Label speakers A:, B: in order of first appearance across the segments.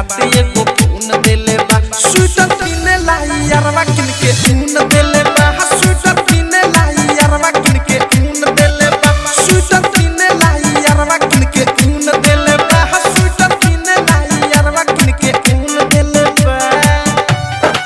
A: बाते एगो खून देले बा स्वेटर किने लाई यारवा किनके खून देले बा स्वेटर किने लाई यारवा किनके खून देले बा स्वेटर किने लाई यारवा किनके खून देले बा स्वेटर किने लाई यारवा किनके खून देले बा स्वेटर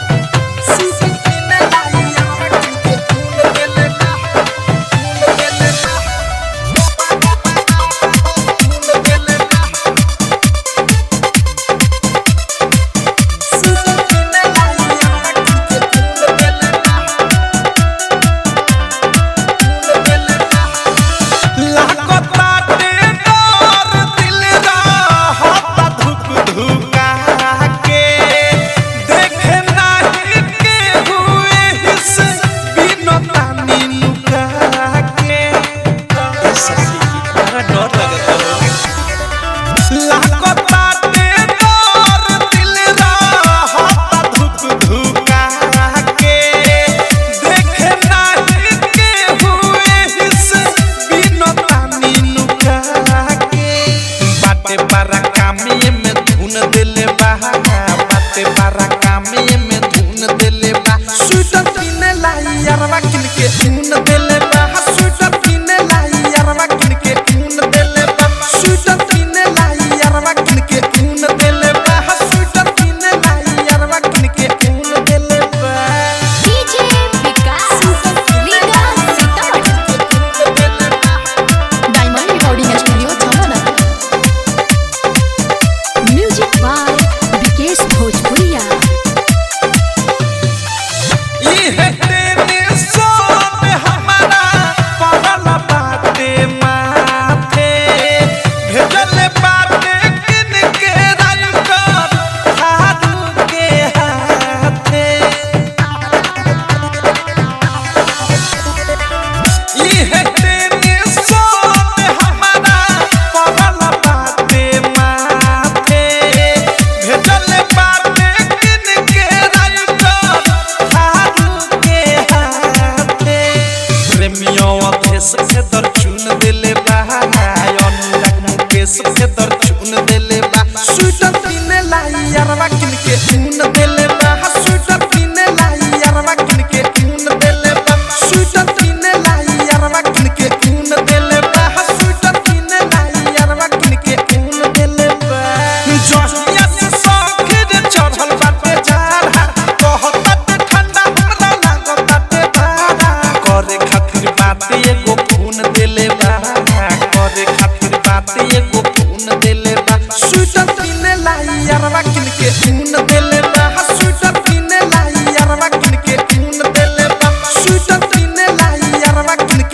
A: किने लाई यारवा किनके खून देले बा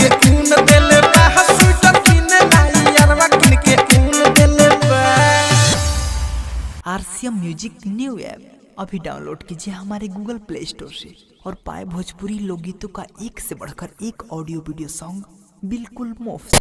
B: RCM म्यूजिक न्यू ऐप अभी डाउनलोड कीजिए हमारे गूगल प्ले स्टोर से और पाए भोजपुरी लोकगीतों का एक से बढ़कर एक ऑडियो वीडियो सॉन्ग बिल्कुल मुफ्त।